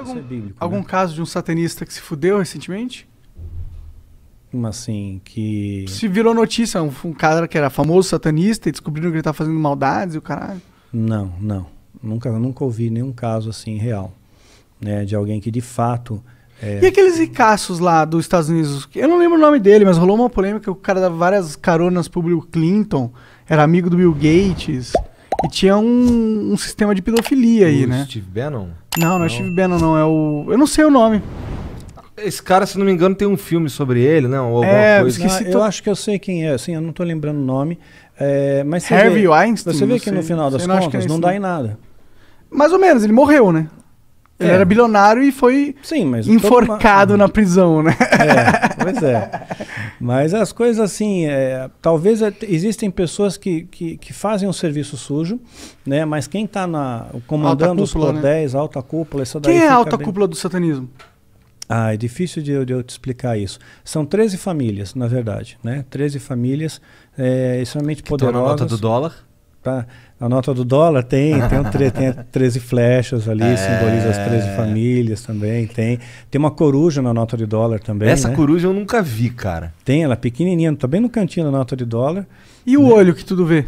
isso é bíblico, algum né? caso de um satanista que se fudeu recentemente? Como assim? Que... Se virou notícia, um cara que era famoso satanista e descobriram que ele tá fazendo maldades e o caralho. Não, não. Nunca ouvi nenhum caso assim real, né? De alguém que de fato... E aqueles ricaços lá dos Estados Unidos? Eu não lembro o nome dele, mas rolou uma polêmica. O cara dava várias caronas pro Bill Clinton, era amigo do Bill Gates. E tinha um sistema de pedofilia aí, né? Steve Bannon? Não é Steve Bannon, não. É o... Eu não sei o nome. Esse cara, se não me engano, tem um filme sobre ele, não? Ou alguma coisa. esqueci. Eu acho que eu sei quem é, assim, eu não tô lembrando o nome. Mas você Harvey vê, Weinstein? você vê não que sei. no final das Eu não acho que contas é não esse, dá em nada. Mais ou menos, ele morreu, né? Ele era bilionário e foi Sim, mas enforcado na prisão, né? Pois é. Mas as coisas assim, talvez existem pessoas que fazem um serviço sujo, né? Mas quem está comandando os cordéis, alta cúpula, essa daí. Quem é a fica alta bem... cúpula do satanismo? É difícil de eu te explicar isso. São 13 famílias, na verdade, né? 13 famílias extremamente poderosas. Estão na nota do dólar? Tá. A nota do dólar tem 13 flechas ali, simboliza as 13 famílias também. Tem uma coruja na nota de dólar também. Essa né? coruja eu nunca vi, cara. Tem, ela é pequenininha, tá bem no cantinho da nota de dólar. E o olho que tudo vê?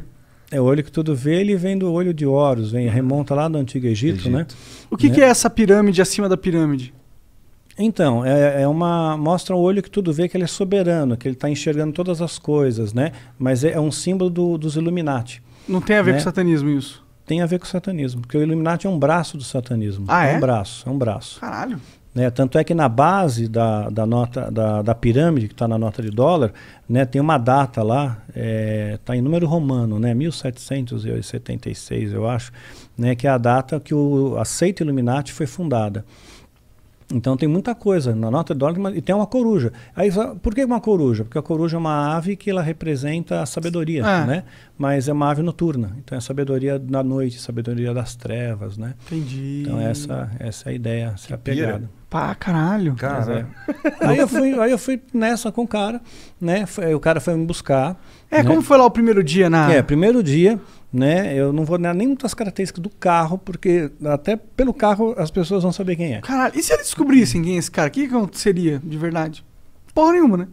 O olho que tudo vê, ele vem do olho de Horus, remonta lá do Antigo Egito, né? O que é essa pirâmide acima da pirâmide? Então, mostra o olho que tudo vê, que ele é soberano, que ele está enxergando todas as coisas, né? Mas é um símbolo dos Illuminati. Não tem a ver com satanismo isso? Tem a ver com o satanismo, porque o Illuminati é um braço do satanismo. Ah, é? É um braço. Caralho. Né? Tanto é que na base da pirâmide, que está na nota de dólar, né, tem uma data lá, está em número romano, né, 1776, eu acho, né, que é a data que a seita Illuminati foi fundada. Então tem muita coisa na nota de dólar e tem uma coruja. Aí, por que uma coruja? Porque a coruja é uma ave que ela representa a sabedoria, né? Mas é uma ave noturna. Então é a sabedoria da noite, sabedoria das trevas, né? Entendi. Então essa é a ideia, essa é a pegada. Pá, caralho. Aí eu fui nessa com o cara, né? O cara foi me buscar. Né? Como foi lá o primeiro dia primeiro dia, né? Eu não vou dar nem muitas características do carro, porque até pelo carro as pessoas vão saber quem é. Caralho, e se eles descobrissem quem é esse cara? O que aconteceria de verdade? Porra nenhuma, né?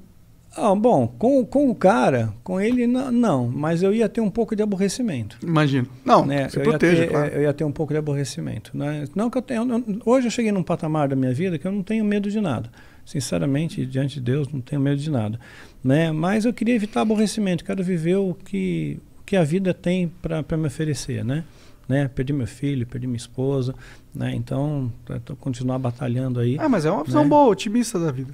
Bom, com o cara, com ele não, mas eu ia ter um pouco de aborrecimento. Imagino. Não, né? você proteja, claro. Eu ia ter um pouco de aborrecimento. Né? Não que eu tenho, hoje eu cheguei num patamar da minha vida que eu não tenho medo de nada. Sinceramente, diante de Deus, não tenho medo de nada. Né? Mas eu queria evitar aborrecimento, quero viver o que a vida tem para me oferecer, né? Perdi meu filho, perdi minha esposa, né? Então, continuar batalhando aí. Mas é uma visão boa, otimista da vida.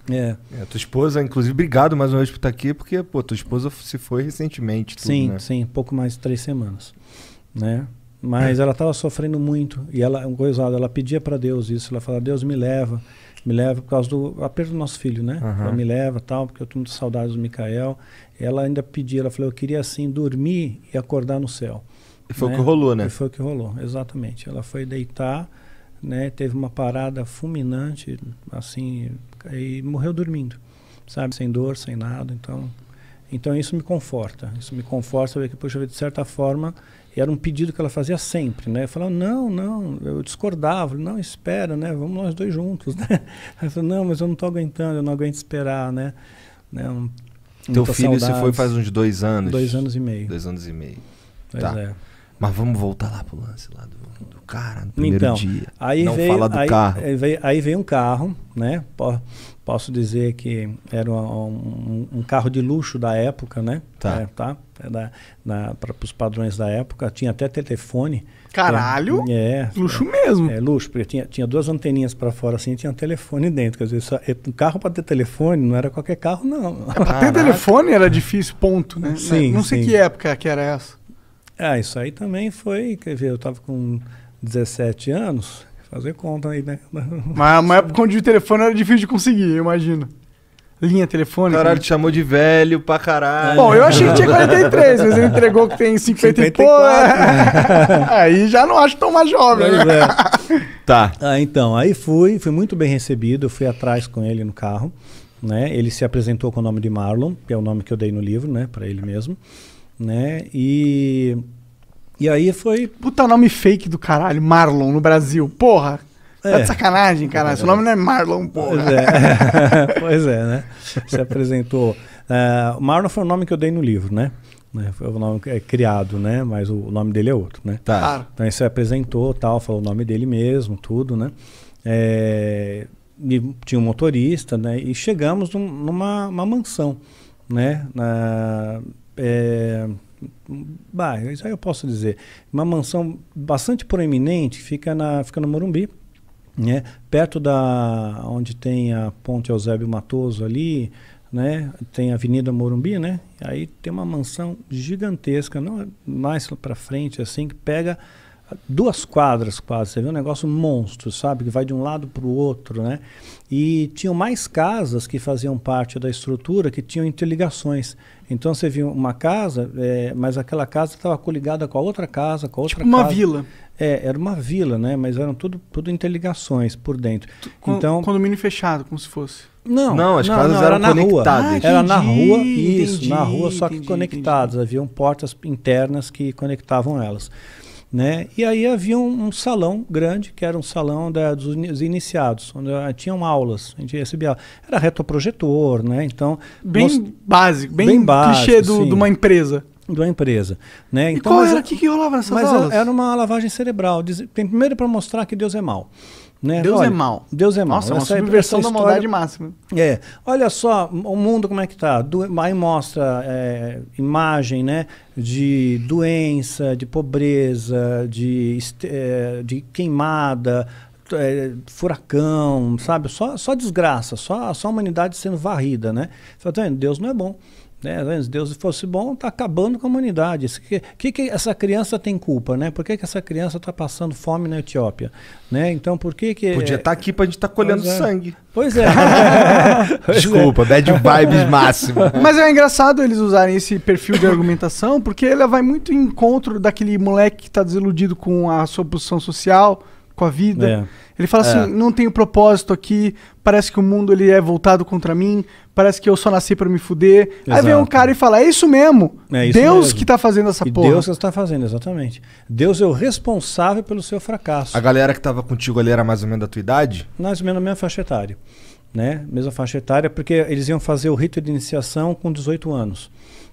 Tua esposa, inclusive, obrigado mais uma vez por estar aqui, porque, tua esposa se foi recentemente. Sim, né? sim, pouco mais de 3 semanas, né? Mas ela estava sofrendo muito e ela pedia para Deus isso, ela falava, Deus me leva por causa do perda do nosso filho, né? Ela me leva tal, porque eu tenho muita saudade do Micael. Ela ainda pedia, ela falou, eu queria assim dormir e acordar no céu. E foi o que rolou, né? E foi o que rolou, exatamente. Ela foi deitar, né? Teve uma parada fulminante, assim, e morreu dormindo, sabe? Sem dor, sem nada. Então isso me conforta. Isso me conforta saber que, poxa, de certa forma, era um pedido que ela fazia sempre, né? Eu falava, não, eu discordava, não, espera, né? Vamos nós dois juntos, né? Ela falou, não, mas eu não estou aguentando, eu não aguento esperar, né? Teu filho se foi faz uns 2 anos. 2 anos e meio. 2 anos e meio. Pois tá. Mas vamos voltar lá pro lance lá do cara, no primeiro dia. Aí não veio, fala do carro. Aí veio um carro, né? Posso dizer que era um carro de luxo da época, né? Tá. Para os padrões da época. Tinha até telefone. Caralho! Luxo mesmo. Luxo, porque tinha 2 anteninhas para fora assim, e tinha um telefone dentro. Quer dizer, um carro para ter telefone não era qualquer carro, não. Para ter telefone era difícil, ponto, né? Sim, não sei que época que era essa. Isso aí também foi, quer ver, eu estava com 17 anos, fazer conta aí, né? Mas uma época onde o telefone era difícil de conseguir, eu imagino. Linha telefônica. Caralho, te chamou de velho pra caralho. Bom, eu achei que tinha 43, mas ele entregou que tem 50 e pouco. Aí já não acho tão mais jovem, né? Tá. Então, aí fui muito bem recebido, eu fui atrás com ele no carro, né? Ele se apresentou com o nome de Marlon, que é o nome que eu dei no livro, né? Pra ele mesmo. Né? E aí foi... Puta nome fake do caralho, Marlon, no Brasil. Porra! Tá de sacanagem, caralho. Seu nome não é Marlon, porra. Pois é, pois é, né? Se apresentou. Marlon foi o nome que eu dei no livro, né? Foi o nome criado, né? Mas o nome dele é outro, né? Tá. Claro. Então ele se apresentou, tal, falou o nome dele mesmo, tudo, né? E tinha um motorista, né? E chegamos numa mansão, né? Isso aí eu posso dizer. Uma mansão bastante proeminente, fica no Morumbi, né? Perto da onde tem a Ponte Eusébio Matoso ali, né? Tem a Avenida Morumbi, né? Aí tem uma mansão gigantesca, não mais para frente assim, que pega 2 quadras quase, você vê um negócio monstro, sabe? Que vai de um lado para o outro, né? E tinham mais casas que faziam parte da estrutura que tinham interligações. Então você viu uma casa, mas aquela casa estava coligada com a outra casa, com a outra Tipo uma vila. Era uma vila, né? Mas eram tudo interligações por dentro. Então, condomínio fechado, como se fosse. Não, as casas eram era na conectadas. rua. Era na rua, isso, entendi, na rua, só que entendi, conectadas. Haviam portas internas que conectavam elas. Né? E aí havia um salão grande, que era um salão dos iniciados, onde tinham aulas, a gente recebia. Era retroprojetor, né? Então, bem básico, bem sim, clichê de uma empresa. de uma empresa, né? E Então, qual era? O que rolava nessas aulas? Era uma lavagem cerebral. Primeiro para mostrar que Deus é mau. Né? Deus Olha, é mau. Deus é mau. Nossa, uma subversão da maldade máxima. Olha só o mundo como é que tá. Aí mostra imagem, né, de doença, de pobreza, de queimada, furacão, sabe? Só desgraça, só a humanidade sendo varrida, né? Você tá vendo? Deus não é bom. Se Deus fosse bom, está acabando com a humanidade. Que essa criança tem culpa, né? Por que essa criança está passando fome na Etiópia? Né? Então, por que... Podia estar aqui pra gente estar colhendo sangue. Pois é. Desculpa, bad vibes máximo. Mas é engraçado eles usarem esse perfil de argumentação, porque ele vai muito em encontro daquele moleque que está desiludido com a sua posição social, com a vida. Ele fala assim, não tenho propósito aqui, parece que o mundo ele é voltado contra mim, parece que eu só nasci para me fuder. Exato. Aí vem um cara e fala, é isso mesmo, Deus mesmo. Que tá fazendo essa porra. Deus que está fazendo, exatamente. Deus é o responsável pelo seu fracasso. A galera que tava contigo ali era mais ou menos da tua idade? Mais ou menos a mesma faixa etária. Né? Mesma faixa etária, porque eles iam fazer o rito de iniciação com 18 anos.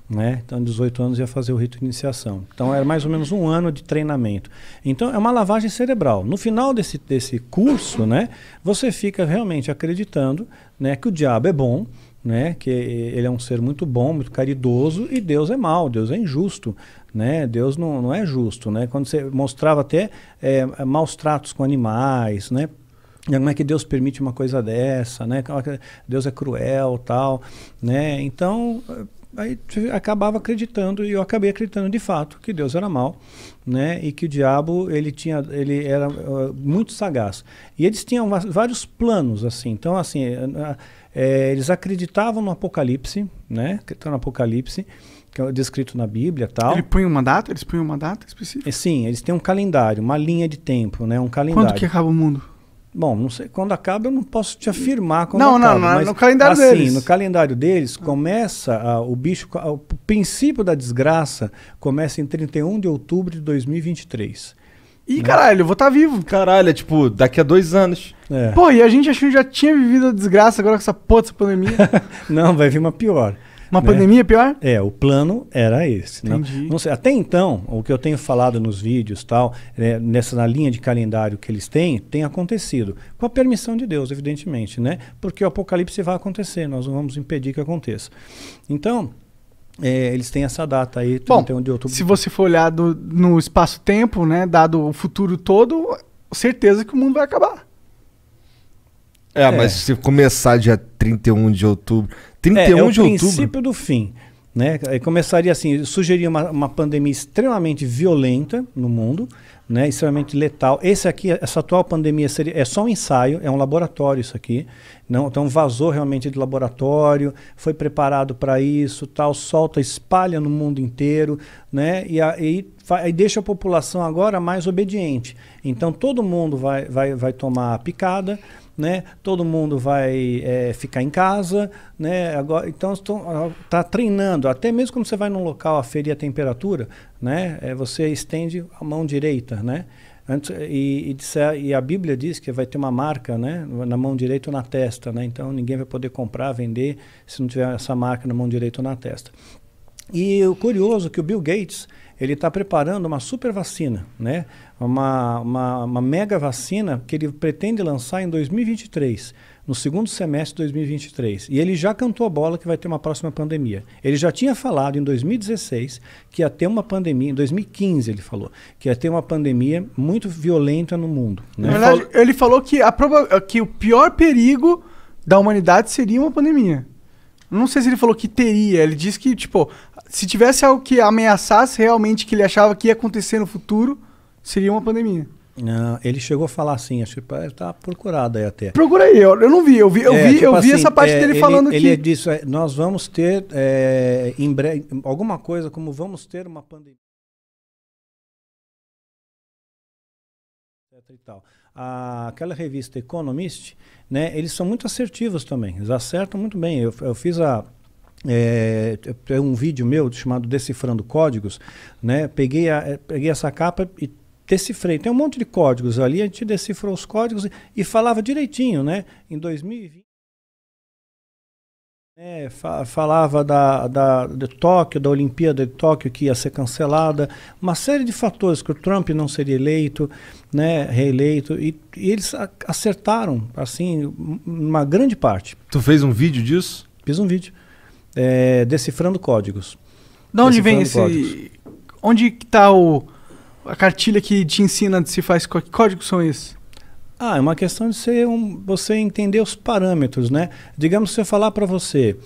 Né? Então, 18 anos ia fazer o rito de iniciação. Então, era mais ou menos 1 ano de treinamento. Então, é uma lavagem cerebral. No final desse curso, né, você fica realmente acreditando, né, que o diabo é bom, né, que ele é um ser muito bom, muito caridoso, e Deus é mau, Deus é injusto. Né? Deus não é justo. Né? Quando você mostrava até maus tratos com animais, né? Como é que Deus permite uma coisa dessa? Né? Deus é cruel, tal. Né? Então... Aí acabava acreditando, e eu acabei acreditando de fato que Deus era mau, né? E que o diabo ele era muito sagaz. E eles tinham vários planos assim. Então assim, eles acreditavam no Apocalipse, né? Então, no Apocalipse, que é descrito na Bíblia, tal. Eles punham uma data específica? Sim, eles têm um calendário, uma linha de tempo, né? Um calendário. Quando que acaba o mundo? Bom, não sei, quando acaba eu não posso te afirmar quando acaba. Não, mas no calendário assim, deles. No calendário deles começa o princípio da desgraça começa em 31 de outubro de 2023. Ih, caralho, eu vou estar vivo. Caralho, é tipo, daqui a 2 anos. Pô, e a gente achou que já tinha vivido a desgraça agora com essa porra dessa pandemia. Não, vai vir uma pior. Uma pandemia pior? O plano era esse. Entendi. Não sei, até então, o que eu tenho falado nos vídeos, tal, na linha de calendário que eles têm, tem acontecido. Com a permissão de Deus, evidentemente, né? Porque o apocalipse vai acontecer, nós não vamos impedir que aconteça. Então, eles têm essa data aí, 31 de outubro. Se você for olhar no espaço-tempo, né, dado o futuro todo, certeza que o mundo vai acabar. Mas se começar dia 31 de outubro... 31 de outubro? É o princípio do fim. Né? Começaria assim, sugeria uma pandemia extremamente violenta no mundo, né? Extremamente letal. Essa atual pandemia é só um ensaio, é um laboratório isso aqui. Não, então vazou realmente de laboratório, foi preparado para isso, tal, solta, espalha no mundo inteiro, né? E aí deixa a população agora mais obediente. Então todo mundo vai tomar a picada, né? Todo mundo vai ficar em casa, né? Agora, então está treinando, até mesmo quando você vai num local aferir a temperatura, né? Você estende a mão direita, né? E a Bíblia diz que vai ter uma marca, né, na mão direita ou na testa, né? Então ninguém vai poder comprar, vender, se não tiver essa marca na mão direita ou na testa. E o curioso é que o Bill Gates, ele está preparando uma super vacina, né? Uma mega vacina que ele pretende lançar em 2023, no segundo semestre de 2023. E ele já cantou a bola que vai ter uma próxima pandemia. Ele já tinha falado em 2016 que ia ter uma pandemia, em 2015 ele falou, que ia ter uma pandemia muito violenta no mundo, né? Na verdade, ele falou que, que o pior perigo da humanidade seria uma pandemia. Não sei se ele falou que teria, ele disse que, tipo, se tivesse algo que ameaçasse realmente que ele achava que ia acontecer no futuro, seria uma pandemia. Não, ele chegou a falar assim, acho que está procurado aí até. Procura aí, eu não vi, eu vi assim, essa parte dele falando que... Ele disse, nós vamos ter em breve, alguma coisa como vamos ter uma pandemia. E tal. Aquela revista Economist, né, eles são muito assertivos também, eles acertam muito bem. Eu fiz um vídeo meu chamado Decifrando Códigos, né, peguei essa capa e decifrei. Tem um monte de códigos ali, a gente decifrou os códigos e falava direitinho, né, em 2020. Falava de Tóquio, da Olimpíada de Tóquio que ia ser cancelada, uma série de fatores que o Trump não seria eleito, né, reeleito, e eles acertaram, assim, uma grande parte. Tu fez um vídeo disso? Fiz um vídeo, decifrando códigos. De onde vem esse... Códigos. Onde está a cartilha que te ensina de se faz... Que códigos são esses? É uma questão de você entender os parâmetros, né? Digamos, se eu falar para você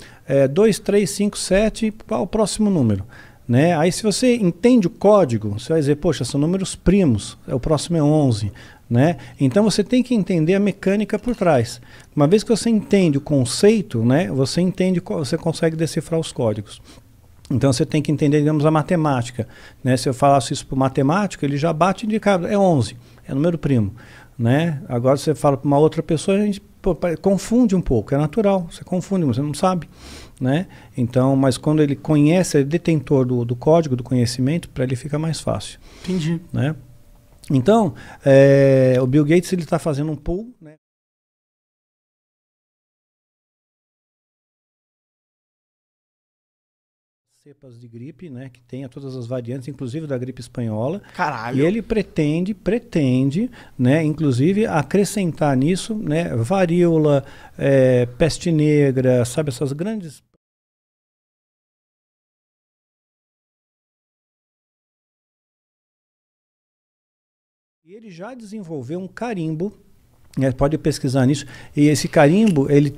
2, 3, 5, 7, qual é o próximo número? Né? Aí se você entende o código, você vai dizer, poxa, são números primos, o próximo é 11. Né? Então você tem que entender a mecânica por trás. Uma vez que você entende o conceito, né, você consegue decifrar os códigos. Então você tem que entender, digamos, a matemática. Né? Se eu falasse isso para o matemático, ele já bate de cara, é 11, é número primo. Né? Agora você fala para uma outra pessoa, a gente confunde um pouco, é natural, você confunde, você não sabe. Né? Então, mas quando ele conhece, é detentor do código, do conhecimento, para ele fica mais fácil. Entendi. Né? Então, o Bill Gates está fazendo um pool, né? Cepas de gripe, né, que tenha todas as variantes, inclusive da gripe espanhola. Caralho. E ele pretende, né, inclusive acrescentar nisso, né, varíola, peste negra, sabe, essas grandes... E ele já desenvolveu um carimbo, pode pesquisar nisso, e esse carimbo, ele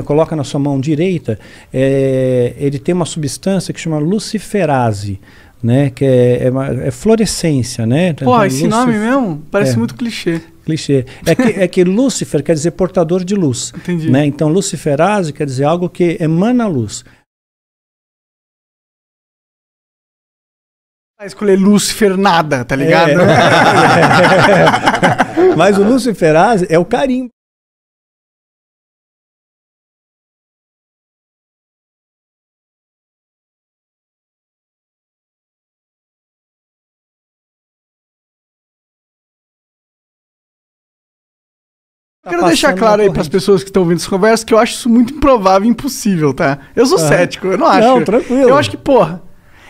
coloca na sua mão direita, ele tem uma substância que chama luciferase, né, que é fluorescência, né? Porra, esse nome mesmo parece muito clichê. Clichê. É que Lúcifer quer dizer portador de luz. Entendi. Né? Então, luciferase quer dizer algo que emana luz. Escolher Lúcifer nada, tá ligado? Mas o luciferase é o carimbo. Quero deixar claro aí para as pessoas que estão ouvindo essa conversa que eu acho isso muito improvável e impossível, tá? Eu sou cético, eu não acho. Não, tranquilo. Eu acho que, porra...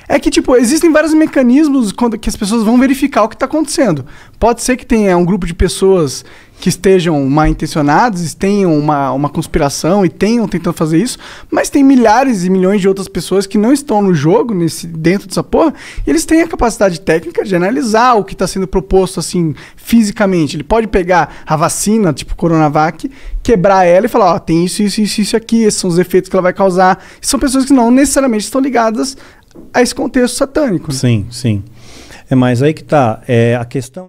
É que, tipo, existem vários mecanismos que as pessoas vão verificar o que está acontecendo. Pode ser que tenha um grupo de pessoas que estejam mal intencionadas, tenham uma conspiração e tenham tentando fazer isso, mas tem milhares e milhões de outras pessoas que não estão no jogo, dentro dessa porra, e eles têm a capacidade técnica de analisar o que está sendo proposto, assim, fisicamente. Ele pode pegar a vacina, tipo Coronavac, quebrar ela e falar, ó, tem isso aqui, esses são os efeitos que ela vai causar. E são pessoas que não necessariamente estão ligadas a esse contexto satânico. Né? Sim, sim. Mas aí que tá, a questão...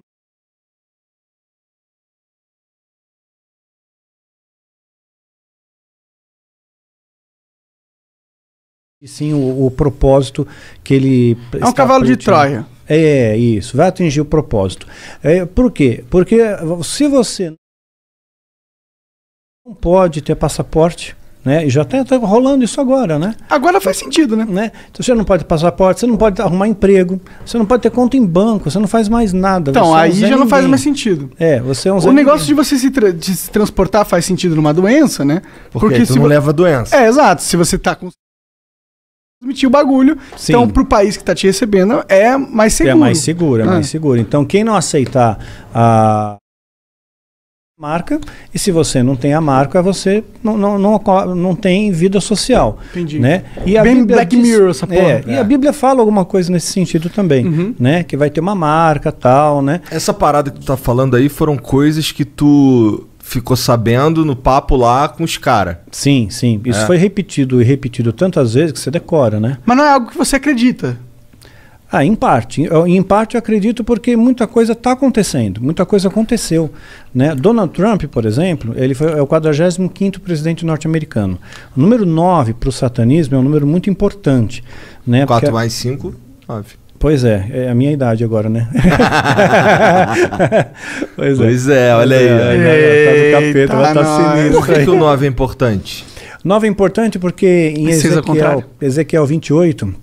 E sim, o propósito que ele... É um cavalo de Troia. Isso, vai atingir o propósito. Por quê? Porque se você não pode ter passaporte, né? E já está rolando isso agora, né? Agora faz sentido, né? Então você não pode ter passaporte, você não pode arrumar emprego, você não pode ter conta em banco, você não faz mais nada. Então, aí já não faz ninguém. mais sentido. Você é um Zé O negócio ninguém. de você de se transportar faz sentido numa doença, né? Porque se tu não leva doença. exato. Se você tá com... transmitir o bagulho, Sim. então pro país que tá te recebendo é mais seguro. É mais seguro, mais seguro. Então, quem não aceitar a marca, e se você não tem a marca, você não tem vida social. Entendi. Né? E a Bem Bíblia Black Mirror essa porra. E a Bíblia fala alguma coisa nesse sentido também, né? Que vai ter uma marca, tal, né? Essa parada que tu tá falando aí foram coisas que tu ficou sabendo no papo lá com os caras. Sim, sim. Isso foi repetido e repetido tantas vezes que você decora, né? Mas não é algo que você acredita. Em parte. Em parte eu acredito porque muita coisa está acontecendo, muita coisa aconteceu. Né? Donald Trump, por exemplo, ele é o 45º presidente norte-americano. O número 9 para o satanismo é um número muito importante. Né? 4 mais 5, 9. Pois é a minha idade agora, né? Pois é, olha aí. Tá do capeta, vai estar sinistro. Por que o 9 é importante? 9 é importante porque em Ezequiel 28...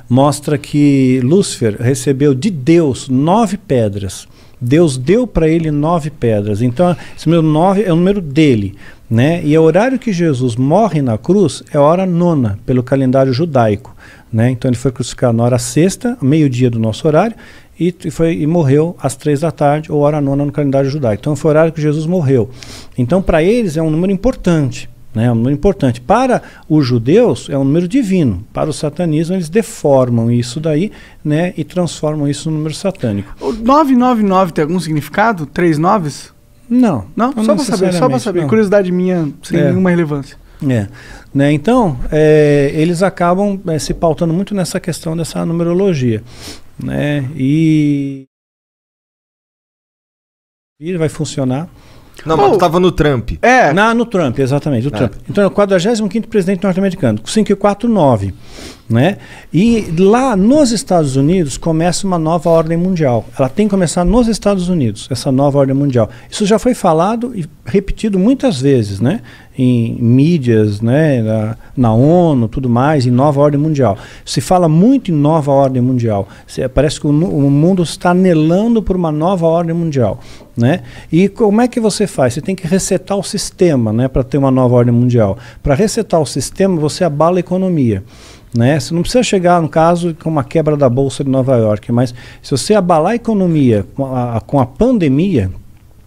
mostra que Lúcifer recebeu de Deus 9 pedras. Deus deu para ele 9 pedras. Então, esse número 9 é o número dele. Né? E o horário que Jesus morre na cruz é a hora 9, pelo calendário judaico. Né? Então, ele foi crucificado na hora 6ª, meio-dia do nosso horário, e morreu às 3 da tarde, ou hora 9 no calendário judaico. Então, foi o horário que Jesus morreu. Então, para eles é um número importante. É um número importante. Para os judeus é um número divino. Para o satanismo eles deformam isso daí, né, e transformam isso num número satânico. O 999 tem algum significado? 3 noves? Não. Não? Só para saber. Não. Curiosidade minha, sem nenhuma relevância. Né, então, eles acabam se pautando muito nessa questão dessa numerologia. Né, e vai funcionar. Não, mas tu tava no Trump. No Trump, exatamente. Trump. Então é o 45º presidente norte-americano, 549. Né? E lá nos Estados Unidos começa uma nova ordem mundial. Ela tem que começar nos Estados Unidos, essa nova ordem mundial. Isso já foi falado e repetido muitas vezes, né? Em mídias, né? na ONU, tudo mais, em nova ordem mundial. Se fala muito em nova ordem mundial. Parece que o mundo está anelando por uma nova ordem mundial. Né? E como é que você faz? Você tem que resetar o sistema, né, para ter uma nova ordem mundial. Para resetar o sistema, você abala a economia. Né? Você não precisa chegar, no caso, com uma quebra da Bolsa de Nova York, mas se você abalar a economia com a pandemia,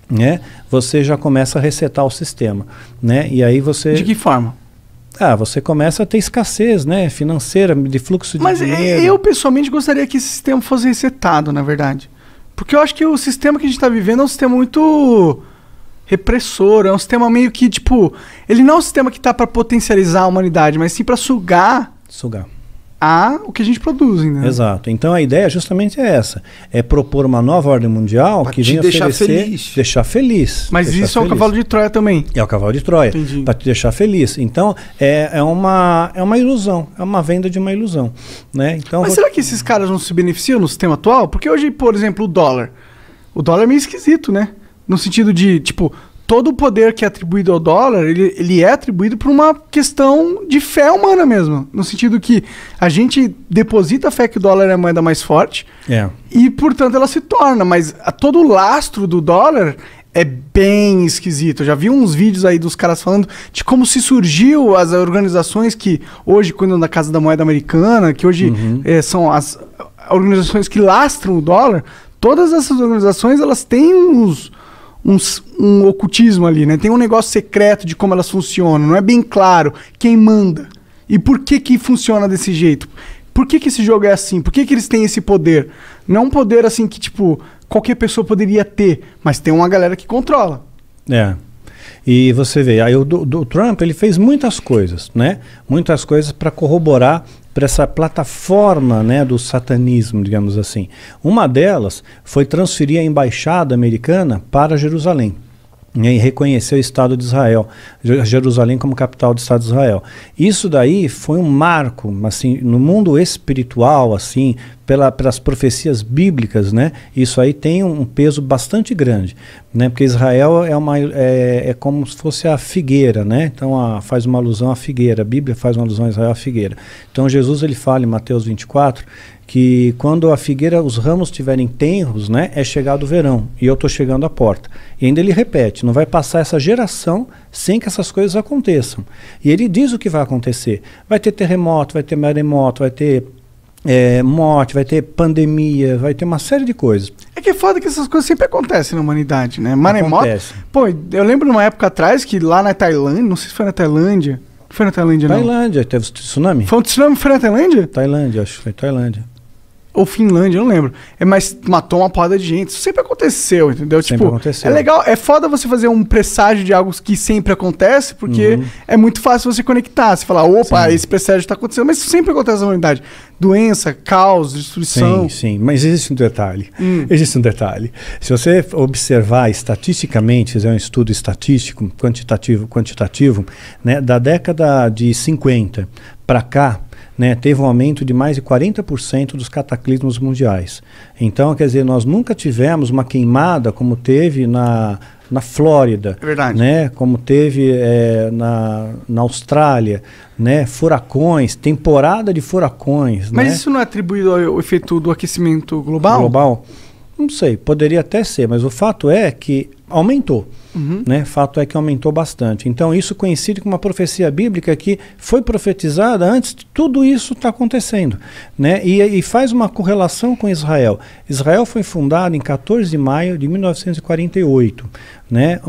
né, você já começa a resetar o sistema. Né? E aí você... De que forma? Você começa a ter escassez, né, financeira, de fluxo de dinheiro. Mas eu, pessoalmente, gostaria que esse sistema fosse resetado, na verdade. Porque eu acho que o sistema que a gente está vivendo é um sistema muito repressor, é um sistema meio que, tipo... Ele não é um sistema que está para potencializar a humanidade, mas sim para sugar o que a gente produz, né? Exato. Então a ideia justamente é essa. É propor uma nova ordem mundial pra que venha deixar feliz. Mas isso é o cavalo de Troia também. É o cavalo de Troia. Para te deixar feliz. Então é uma ilusão. É uma venda de uma ilusão. Né? Então, mas será que esses caras não se beneficiam no sistema atual? Porque hoje, por exemplo, o dólar. O dólar é meio esquisito, né? No sentido de, tipo... Todo o poder que é atribuído ao dólar, ele é atribuído por uma questão de fé humana mesmo. No sentido que a gente deposita a fé que o dólar é a moeda mais forte e, portanto, ela se torna. Mas todo o lastro do dólar é bem esquisito. Eu já vi uns vídeos aí dos caras falando de como se surgiu as organizações que hoje cuidam da Casa da Moeda Americana, que hoje são as organizações que lastram o dólar. Todas essas organizações, elas têm um ocultismo ali, né? Tem um negócio secreto de como elas funcionam. Não é bem claro quem manda. E por que funciona desse jeito? Por que esse jogo é assim? Por que eles têm esse poder? Não é um poder assim que, tipo, qualquer pessoa poderia ter, mas tem uma galera que controla. E você vê, aí o Trump, ele fez muitas coisas, né? Muitas coisas para corroborar para essa plataforma, né, do satanismo, digamos assim. Uma delas foi transferir a embaixada americana para Jerusalém, né, e reconhecer o Estado de Israel, Jerusalém como capital do Estado de Israel. Isso daí foi um marco, assim, no mundo espiritual, assim, pelas profecias bíblicas, né? Isso aí tem um peso bastante grande, né? Porque Israel é como se fosse a figueira, né? Então faz uma alusão à figueira, a Bíblia faz uma alusão a Israel à figueira. Então Jesus ele fala em Mateus 24 que quando a figueira, os ramos estiverem tenros, né, é chegado o verão, e eu estou chegando à porta. E ainda ele repete, não vai passar essa geração sem que essas coisas aconteçam. E ele diz o que vai acontecer. Vai ter terremoto, vai ter maremoto, vai ter morte, vai ter pandemia, vai ter uma série de coisas. É que é foda que essas coisas sempre acontecem na humanidade, né? Maremoto. Acontece. Pô, eu lembro numa época atrás que lá na Tailândia, não sei se foi na Tailândia. Não foi na Tailândia, não. Tailândia, teve tsunami? Foi um tsunami, foi na Tailândia? Tailândia, acho que foi Tailândia. Ou Finlândia, eu não lembro. Mas matou uma porrada de gente. Isso sempre aconteceu, entendeu? Sempre aconteceu. É legal, é foda você fazer um presságio de algo que sempre acontece, porque é muito fácil você conectar. Você falar, opa, esse presságio está acontecendo, mas isso sempre acontece na humanidade. Doença, caos, destruição. Sim, mas existe um detalhe. Existe um detalhe. Se você observar estatisticamente, fizer um estudo estatístico, quantitativo, né, da década de 50 para cá, né, teve um aumento de mais de 40% dos cataclismos mundiais. Então, quer dizer, nós nunca tivemos uma queimada como teve na Flórida, É verdade. né, como teve na Austrália, né, furacões, temporada de furacões. Mas né? isso não é atribuído ao efeito do aquecimento global? Global? Não sei, poderia até ser, mas o fato é que aumentou. Né? Fato é que aumentou bastante. Então isso coincide com uma profecia bíblica que foi profetizada antes de tudo isso estar acontecendo, né? E faz uma correlação com Israel. Israel foi fundado em 14 de maio de 1948, né?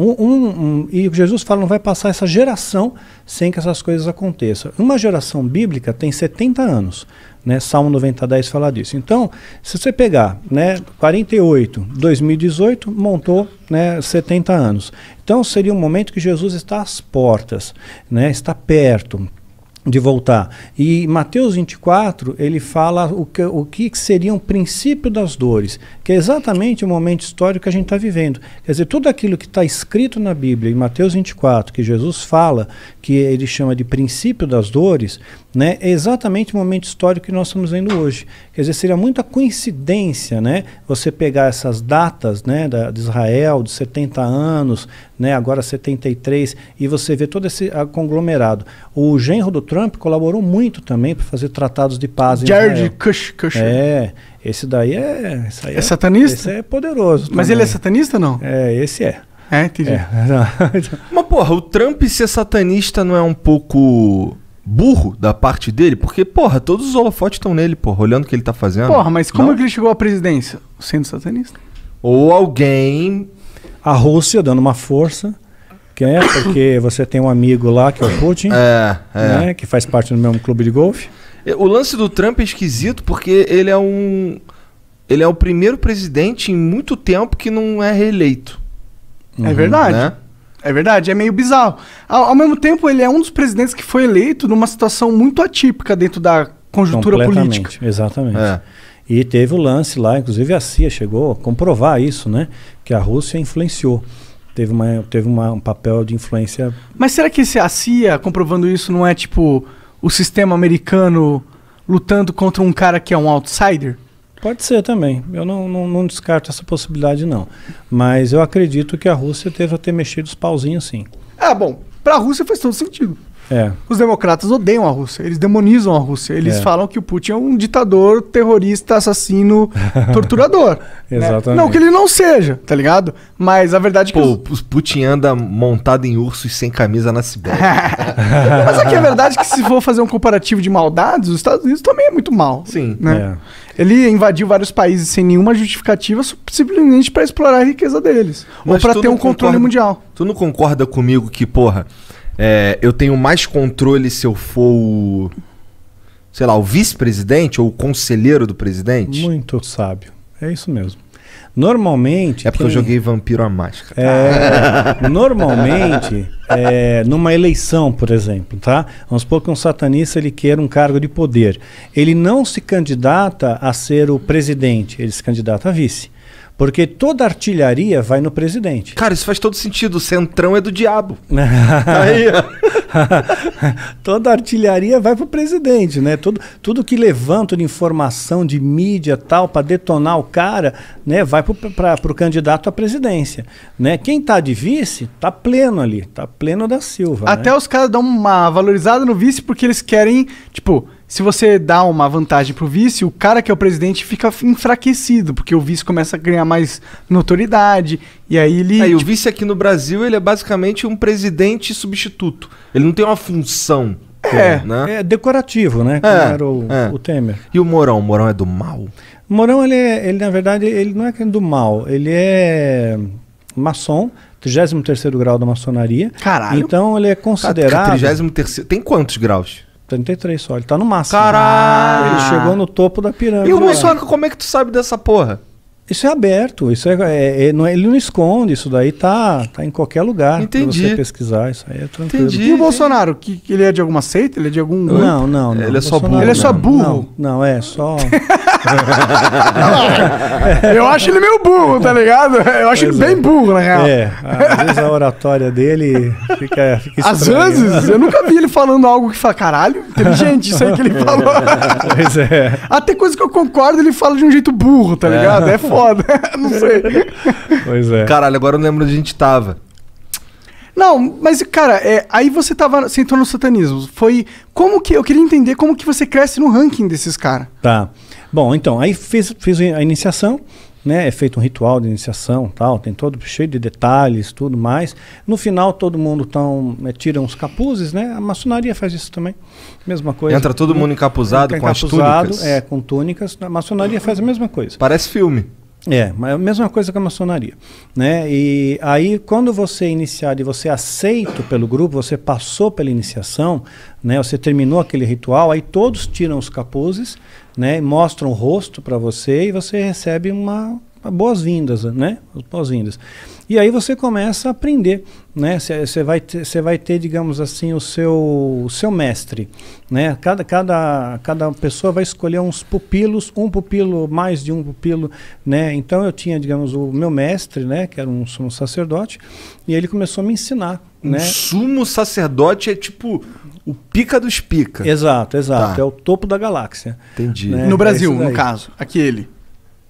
E Jesus fala, não vai passar essa geração sem que essas coisas aconteçam. Uma geração bíblica tem 70 anos. Né, Salmo 90:10 fala disso. Então, se você pegar, né, 48, 2018, montou, né, 70 anos. Então, seria um momento que Jesus está às portas, né, está perto de voltar. E Mateus 24, ele fala o que seria um princípio das dores, que é exatamente o momento histórico que a gente está vivendo. Quer dizer, tudo aquilo que está escrito na Bíblia, em Mateus 24, que Jesus fala, que ele chama de princípio das dores, né, é exatamente o momento histórico que nós estamos vendo hoje. Quer dizer, seria muita coincidência, né, você pegar essas datas, né, de Israel, de 70 anos, né, agora 73, e você ver todo esse conglomerado. O genro do Trump colaborou muito também para fazer tratados de paz em Jared Israel. Kushner. Esse daí é satanista? Esse é poderoso. Mas também. ele é satanista ou não? Esse é. Entendi. Mas porra, o Trump ser satanista não é um pouco burro da parte dele? Porque, porra, todos os holofotes estão nele, porra, olhando o que ele tá fazendo. Porra, mas como é que ele chegou à presidência? Sendo satanista? Ou alguém... A Rússia dando uma força, porque você tem um amigo lá, que é o Putin, né, que faz parte do mesmo clube de golfe. O lance do Trump é esquisito porque ele é o primeiro presidente em muito tempo que não é reeleito. É verdade. Né? É verdade, é meio bizarro. Ao mesmo tempo, ele é um dos presidentes que foi eleito numa situação muito atípica dentro da conjuntura política. Exatamente. E teve o lance lá, inclusive a CIA chegou a comprovar isso, né? Que a Rússia influenciou. Teve um papel de influência. Mas será que a CIA, comprovando isso, não é tipo o sistema americano lutando contra um cara que é um outsider? Pode ser também. Eu não descarto essa possibilidade, não. Mas eu acredito que a Rússia deva ter mexido os pauzinhos, sim. Bom, pra Rússia faz todo sentido. É. Os democratas odeiam a Rússia, eles demonizam a Rússia. Eles falam que o Putin é um ditador, terrorista, assassino, torturador. Exatamente. Né? Não que ele não seja, tá ligado? Mas a verdade é que... Pô, o Putin anda montado em ursos sem camisa na Sibéria. Mas aqui a verdade é que se for fazer um comparativo de maldades, os Estados Unidos também é muito mal. Sim. Né? Ele invadiu vários países sem nenhuma justificativa, simplesmente para explorar a riqueza deles. Mas ou para ter um controle mundial. Tu não concorda comigo que, porra, eu tenho mais controle se eu for sei lá, o vice-presidente ou o conselheiro do presidente? Muito sábio. É isso mesmo. Normalmente... É porque eu joguei Vampiro à Máscara. Normalmente, numa eleição, por exemplo, tá? Vamos supor que um satanista ele queira um cargo de poder. Ele não se candidata a ser o presidente, ele se candidata a vice. Porque toda artilharia vai no presidente. Cara, isso faz todo sentido. O Centrão é do diabo. Aí, ó. Toda artilharia vai pro presidente, né? Tudo que levanta de informação, de mídia tal, para detonar o cara, né? Vai pro candidato à presidência, né? Quem tá de vice, tá pleno ali, tá pleno da Silva. Até né? os caras dão uma valorizada no vice porque eles querem, tipo, se você dá uma vantagem pro vice, o cara que é o presidente fica enfraquecido, porque o vice começa a ganhar mais notoriedade, e aí ele... Aí, o vice aqui no Brasil, ele é basicamente um presidente substituto. Ele não tem uma função. Né? É decorativo, né? Como era o Temer. E o Mourão? O Mourão é do mal? O Mourão, ele na verdade, ele não é que é do mal, ele é maçom, 33º grau da maçonaria. Caralho. Então ele é considerado... 33º... Tem quantos graus? 33 só, ele tá no máximo. Caralho! Ele chegou no topo da pirâmide. E o Bolsonaro, como é que tu sabe dessa porra? Isso é aberto, isso ele não esconde, isso daí tá em qualquer lugar. Entendi. Pra você pesquisar, isso aí é tranquilo. Entendi. E o Bolsonaro, que ele é de alguma seita? Ele é de algum... Não. Ele é só Bolsonaro burro. Ele é só burro? Não, é só... Eu acho ele meio burro, tá ligado? Eu acho ele bem burro, na real. Às vezes a oratória dele fica Às estranha. vezes, eu nunca vi ele falando algo que fala, caralho, inteligente isso aí que ele falou. Pois é. Até coisa que eu concordo, ele fala de um jeito burro, tá ligado? É foda. Não sei. Pois é. Caralho, agora eu não lembro onde a gente tava. Não, mas, cara, aí você entrou no satanismo. Foi. Como que. Eu queria entender como que você cresce no ranking desses caras. Tá. Bom, então, aí fiz a iniciação, né? É feito um ritual de iniciação, tal, tem todo cheio de detalhes, tudo mais. No final, todo mundo tira uns capuzes, né? A maçonaria faz isso também. Mesma coisa. Entra todo mundo encapuzado com as túnicas. Com túnicas. A maçonaria faz a mesma coisa. Parece filme. Mas a mesma coisa que a maçonaria, né? E aí, quando você é iniciado e você é aceito pelo grupo, você passou pela iniciação, né? Você terminou aquele ritual, aí todos tiram os capuzes, né? Mostram o rosto para você e você recebe uma boas-vindas, né? Boas-vindas. E aí você começa a aprender, né? Você vai ter, digamos assim, o seu mestre, né? Cada pessoa vai escolher uns pupilos, um pupilo, mais de um pupilo, né? Então eu tinha, digamos, o meu mestre, né? Que era um sumo sacerdote, e ele começou a me ensinar, né? Sumo sacerdote é tipo o pica dos pica. Exato. Tá. É o topo da galáxia. Entendi. Né? No Brasil, isso no daí. caso. Aquele.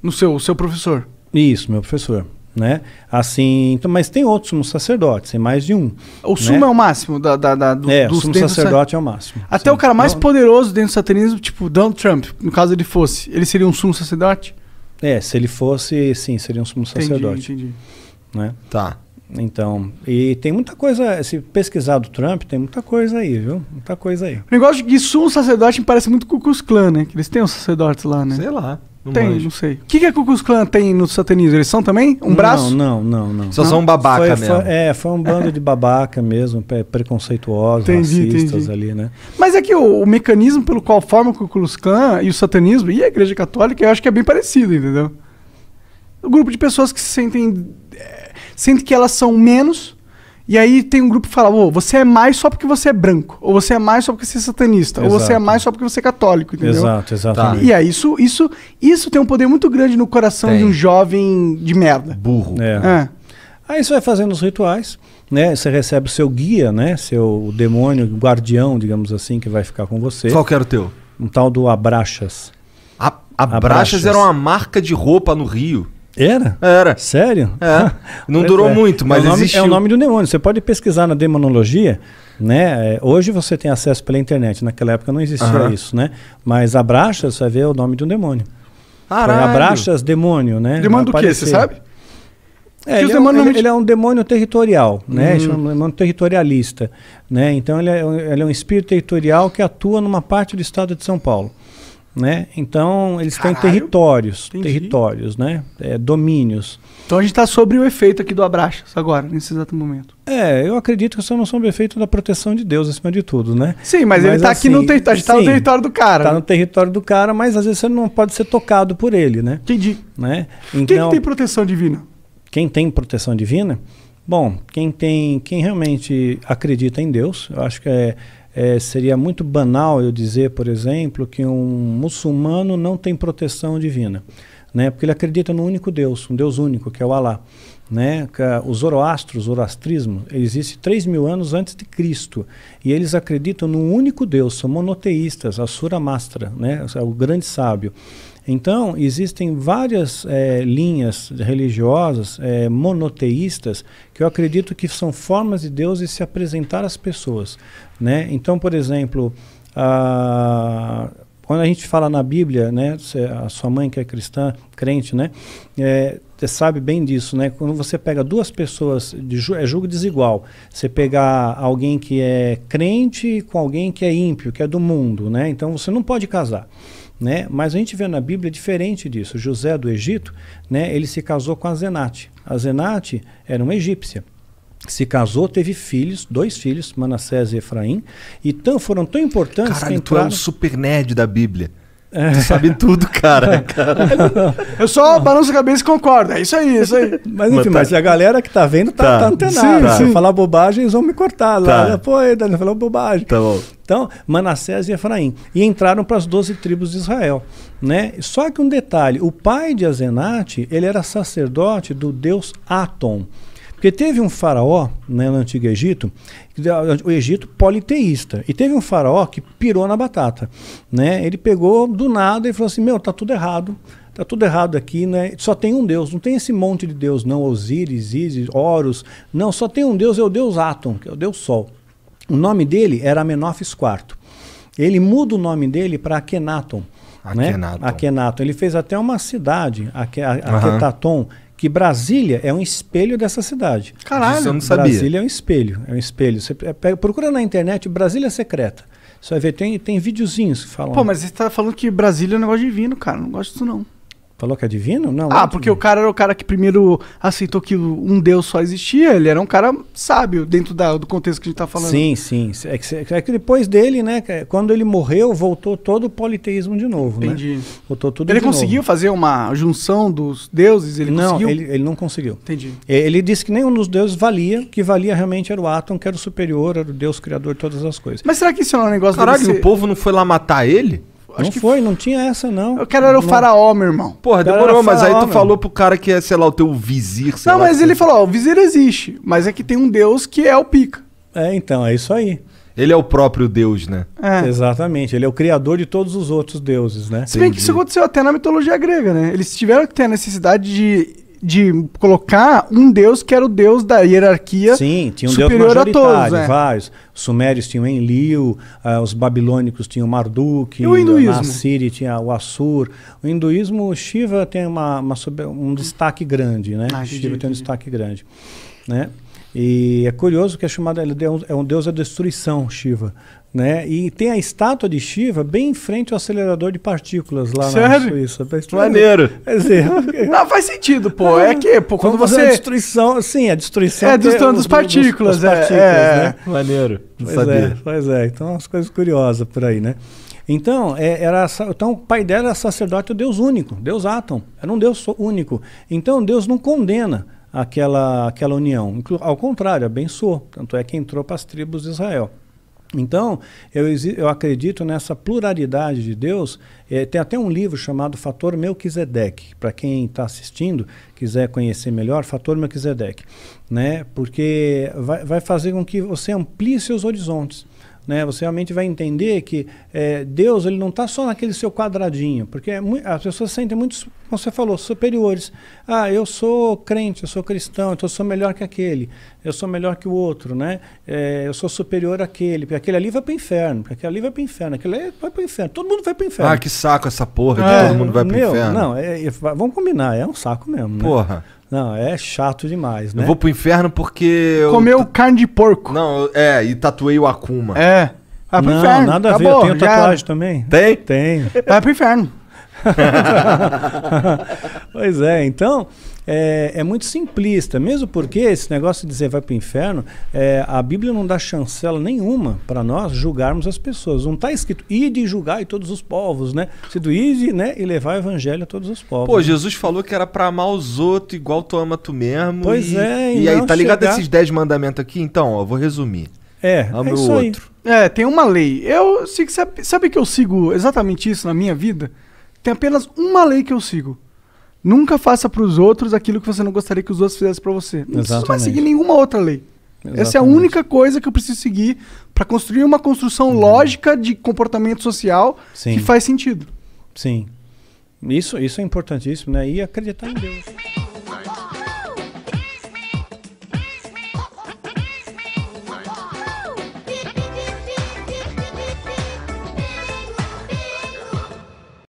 No seu professor. Isso, meu professor. Né? Assim, então, mas tem outros sumos sacerdotes, tem mais de um. O sumo né? é o máximo o dos sumo dentro do sacerdote é o máximo. Até sim. o cara mais poderoso dentro do satanismo, tipo Donald Trump, no caso ele fosse, ele seria um sumo sacerdote? Se ele fosse, sim, seria um sumo sacerdote. Entendi. Né? Tá. Então, e tem muita coisa, se pesquisar do Trump, tem muita coisa aí, viu? Muita coisa aí. O negócio de sumo sacerdote me parece muito Ku Klux Klan, né? Que eles têm os sacerdotes lá, né? Sei lá. Não Tem, manjo. não sei. O que a Ku Klux Klan tem no satanismo? Eles são também? Um braço? Não. Só são babaca mesmo. Foi um bando de babaca mesmo, preconceituosos, Entendi. racistas ali, né? Mas é que o mecanismo pelo qual forma o Ku Klux Klan e o satanismo e a Igreja Católica, eu acho que é bem parecido, entendeu? Um grupo de pessoas que se sentem que elas são menos, e aí tem um grupo que fala, você é mais só porque você é branco, ou você é mais só porque você é satanista, ou você é mais só porque você é católico, entendeu? Exatamente. E aí isso tem um poder muito grande no coração de um jovem de merda. Burro. Aí você vai fazendo os rituais, né? Você recebe o seu guia, né? Seu demônio, guardião, digamos assim, que vai ficar com você. Qual que era o teu? Um tal do Abraxas. Abraxas era uma marca de roupa no Rio. Era? Sério? Não durou muito, mas existiu. É o nome do demônio. Você pode pesquisar na demonologia, né? Hoje você tem acesso pela internet. Naquela época não existia isso, né? Mas Abraxas, você vai ver o nome do demônio. Abraxas, demônio, né? Demônio do quê? Você sabe? Ele é um demônio territorial, né? Chama um demônio territorialista, né? Então ele é um espírito territorial que atua numa parte do estado de São Paulo. Né? Então, eles têm territórios, né? Domínios. Então a gente está sobre o efeito aqui do Abraxas agora, nesse exato momento. Eu acredito que estamos sob o efeito da proteção de Deus acima de tudo, né? Sim, mas ele está aqui no território, a gente está no território do cara. Está no território do cara, mas às vezes você não pode ser tocado por ele, né? Entendi. Né? Então, quem que tem proteção divina? Quem tem proteção divina? Bom, quem realmente acredita em Deus, eu acho que seria muito banal eu dizer, por exemplo, que um muçulmano não tem proteção divina. né? Porque ele acredita no único Deus, um Deus único, que é o Alá. Né? O Zoroastro, o zoroastrismo, ele existe 3.000 anos antes de Cristo. E eles acreditam num único Deus, são monoteístas, Asura Mastra, né? O grande sábio. Então, existem várias linhas religiosas monoteístas que eu acredito que são formas de Deus de se apresentar às pessoas. Né? Então, por exemplo, quando a gente fala na Bíblia, né, a sua mãe que é cristã, crente, né, você sabe bem disso, né? Quando você pega duas pessoas, é julgo desigual. Você pegar alguém que é crente com alguém que é ímpio, que é do mundo, né? Então você não pode casar. Né? Mas a gente vê na Bíblia diferente disso. José do Egito, né, ele se casou com a Zenate. A Zenate era uma egípcia. Se casou, teve filhos, 2 filhos, Manassés e Efraim, e foram tão importantes. Caralho, que entraram... tu é um super nerd da Bíblia. Tu sabe tudo, cara. Eu só balanço a cabeça e concordo. É isso aí, é isso aí. Mas enfim, mas a galera que tá vendo tá antenada. Se eu falar bobagem, eles vão me cortar lá. Pô, Daniel falou bobagem. Tá bom. Então, Manassés e Efraim. E entraram para as 12 tribos de Israel. Né? Só que um detalhe, o pai de Azenate, ele era sacerdote do deus Atom. Porque teve um faraó, né, no Antigo Egito, o Egito politeísta, e teve um faraó que pirou na batata. Né? Ele pegou do nada e falou assim, tá tudo errado. Está tudo errado aqui, né? Só tem um Deus, não tem esse monte de Deus, não. Osíris, Ísis, Horus. Não, só tem um Deus, é o Deus Atom, que é o Deus Sol. O nome dele era Amenófis IV. Ele muda o nome dele para Akhenaton. Akhenaton. Né? Akhenaton. Ele fez até uma cidade, Akhetaton, que Brasília é um espelho dessa cidade. Caralho, isso eu não sabia. Brasília é um espelho, Você procura na internet Brasília Secreta. Você vai ver, tem videozinhos que falam. Pô, mas você tá falando que Brasília é um negócio divino, cara. Não gosto disso, não. Falou que é divino? Não. Porque o cara era o cara que primeiro aceitou que um Deus só existia. Ele era um cara sábio dentro do contexto que a gente tá falando. Sim, sim. É que depois dele, né, quando ele morreu, voltou todo o politeísmo de novo. Entendi. Né? Voltou tudo Ele de conseguiu novo. fazer uma junção dos deuses? Não, conseguiu? ele não conseguiu. Entendi. Ele disse que nenhum dos deuses valia, que valia realmente era o Atom, que era o superior, era o Deus criador de todas as coisas. Mas será que isso é um negócio... Caralho, o povo não foi lá matar ele? Não tinha essa, não. O cara era o faraó, meu irmão. Porra, demorou, mas aí tu falou pro cara que é, sei lá, o teu vizir, sei lá. Não, mas ele falou, o vizir existe, mas é que tem um Deus que é o pica. Então, é isso aí. Ele é o próprio Deus, né? Exatamente, ele é o criador de todos os outros deuses, né? Se bem que isso aconteceu até na mitologia grega, né? Eles tiveram que ter a necessidade de colocar um deus que era o deus da hierarquia. Sim, tinha um superior deus majoritário, a todos, vários. Os sumérios tinham Enlil, os babilônicos tinham Marduk, e o hinduísmo? na Síria tinha o Assur. O hinduísmo, Shiva tem um destaque grande, né? Shiva tem um destaque grande, né? E é curioso que é chamado, ele é um deus da destruição, Shiva. Né? E tem a estátua de Shiva bem em frente ao acelerador de partículas lá na Suíça. Maneiro. Quer dizer, não, faz sentido, pô. É que, pô, quando você... A destruição, sim, a destruição... É a destruição das partículas. Né? Maneiro. Pois é. Então, umas coisas curiosas por aí, né? Então, então, o pai dela era sacerdote, o Deus único, Deus Atom. Era um Deus único. Então, Deus não condena aquela união. Ao contrário, abençoou. Tanto é que entrou para as tribos de Israel. Então, eu acredito nessa pluralidade de Deus. Tem até um livro chamado Fator Melquisedeque. Para quem está assistindo, quiser conhecer melhor, Fator Melquisedeque. Né? Porque vai fazer com que você amplie seus horizontes. Né? Você realmente vai entender que Deus ele não está só naquele seu quadradinho, porque as pessoas sentem muito, como você falou, superiores. Eu sou crente, eu sou cristão, então eu sou melhor que aquele, eu sou melhor que o outro, né? Eu sou superior àquele, porque aquele ali vai para o inferno, porque aquele ali vai para o inferno, aquele ali vai para o inferno, todo mundo vai para o inferno. Que saco essa porra que todo mundo vai para o inferno. Não, vamos combinar, é um saco mesmo. Né? Porra. Não, é chato demais, né? Eu vou pro inferno porque... Comeu carne de porco. Não, e tatuei o Akuma. Vai pro não, inferno. Nada a ver, eu tenho tatuagem também. Tem? Tenho. Vai pro inferno. Pois é, então... É muito simplista, mesmo porque esse negócio de dizer vai para o inferno, a Bíblia não dá chancela nenhuma para nós julgarmos as pessoas. Não está escrito, ide e julgai todos os povos, né? Se do ide, né, e levar o evangelho a todos os povos. Pô, Jesus falou que era para amar os outros igual tu ama tu mesmo. Pois e aí, tá ligado esses 10 mandamentos aqui? Então, ó, eu vou resumir. Ama o outro. Tem uma lei. Eu sabe que eu sigo exatamente isso na minha vida? Tem apenas uma lei que eu sigo. Nunca faça para os outros aquilo que você não gostaria que os outros fizessem para você. Não preciso mais seguir nenhuma outra lei. Exatamente. Essa é a única coisa que eu preciso seguir para construir uma construção lógica de comportamento social que faz sentido. Sim. Isso é importantíssimo, né? E acreditar em Deus.